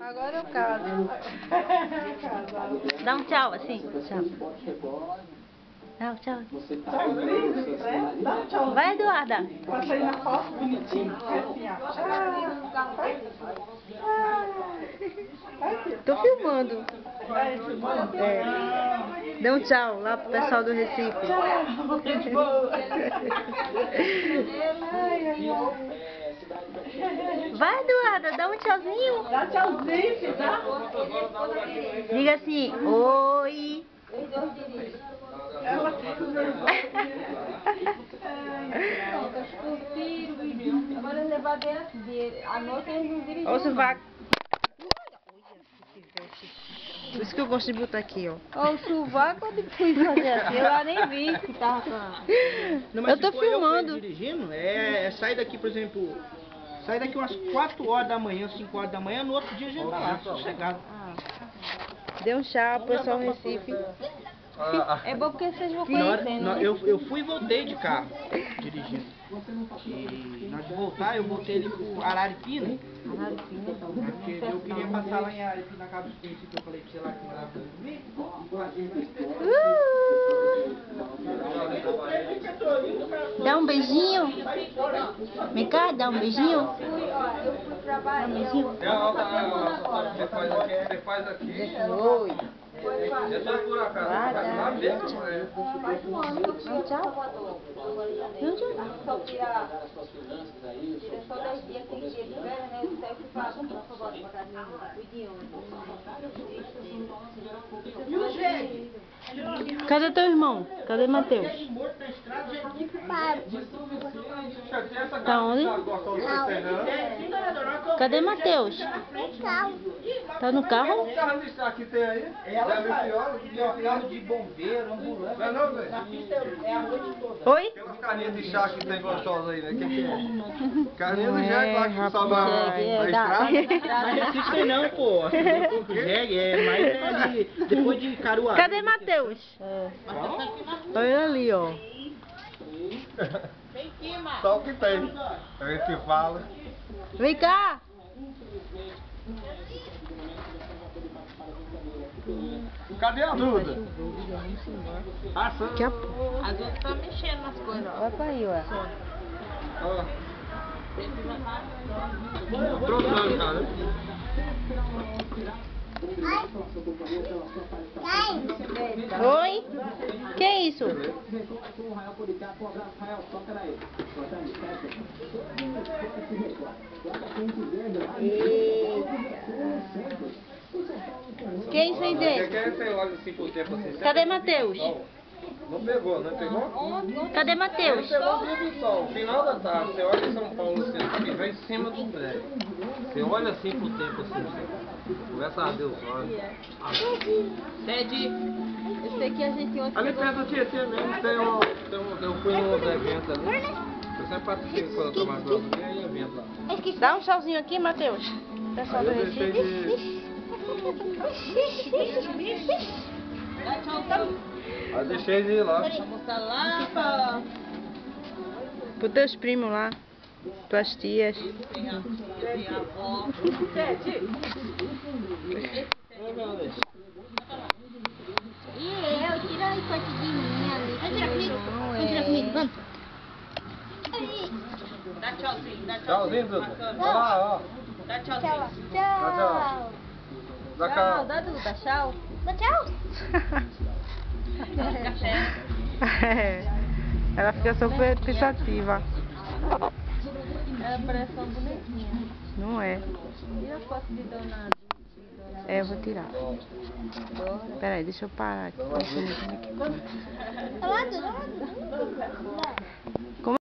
Agora eu caso. Dá um tchau assim. Tchau. Dá um tchau. Dá um tchau. Vai, Eduarda. Pra sair na foto bonitinho. Tô filmando. Vai, filmando? É. Dá um tchau lá pro pessoal do Recife. Vai, Eduarda, dá um tchauzinho. Dá tchauzinho, filho, dá? Diga assim, oi. Ela fica Agora levar dele. À noite eles não dirigem. Ó o sovaco. Por isso que eu gosto de botar aqui, ó. Ó o sovaco, eu fui fazer assim. Eu lá nem vi que tava com... Não, mas Eu tô se for filmando. dirigindo, é sair daqui, por exemplo, sair daqui umas 4 horas da manhã, 5 horas da manhã, no outro dia a gente tá lá, sossegado. Dê um tchau pro pessoal do Recife. É bom porque vocês vão Na hora, conhecendo, na- né? eu fui e voltei de carro, dirigindo. E na hora de voltar, eu voltei ali pro Araripina. Porque eu queria passar lá em Araripina, na casa dos conhecidos que eu falei pra você lá que morava comigo. Dá um beijinho. Vem cá, dá um beijinho. Eu fui trabalhar. Você faz aqui. Oi. É só por acaso. Lá mesmo, é. Faz um ano que eu fui a Salvador. Só tira só 10 dias, 6 dias de férias, né? Eu fui pra Salvador, pra casa fui de ônibus. Cadê teu irmão? Cadê Matheus? Tá onde? Cadê Matheus? Tá no carro? Que carro de aqui tem aí? Ela é carro de bombeiro, ambulância. Não é não, velho? Na pista é a noite toda. Oi? Tem umas carninhas de chá que tem gostosas aí, né? O que é? Carninha Não do jegue lá que sobe na estrada. Mas Recife tem não, pô. O jegue é mais depois de Caruaru. Cadê Matheus? Olha ali, ó. Só o que tem. A gente fala. Vem cá. Cadê a Duda? Daqui a pouco. A Duda tá mexendo nas coisas, ó. Vai pra aí, ó. Ó. Trocando, cara. Oi? Que é isso? Que é isso aí dentro? Quer esse óleo assim por tempo assim? Cadê Matheus? Não pegou, não pegou? Cadê Matheus? Pegou o dia do sol, final da tarde. Você olha em São Paulo, assim, que vai em cima dos prédios. Você olha assim por tempo assim. Conversa a Deus, olha. Sede. Eu sei que a gente ontem... Ali perto do Tietê mesmo tem eu fui num evento ali. Eu sempre participo quando eu tô mais próximo, e aí evento lá. Dá um tchauzinho aqui, Matheus. Pessoal Aí do eu deixei Recife. Aí deixei de ir lá. Almoçar lá pra... Pros teus primos lá. Tuas tias. Minha avó. E eu tiro a foto de mim ali. Vai tirar comigo? Vamos tirar comigo, vamos. Dá tchauzinho, dá Tchauzinho, Duda. Bacana. Olha lá, ó. Dá tchauzinho. Tchau. Dá Tchau, cá. dá Duda, tchau. Dá tchau. É. Ela fica super pensativa. Ela parece uma bonequinha. Não é? Tira a foto de Dona... É, eu vou tirar. Peraí, deixa eu parar aqui. Tá lá,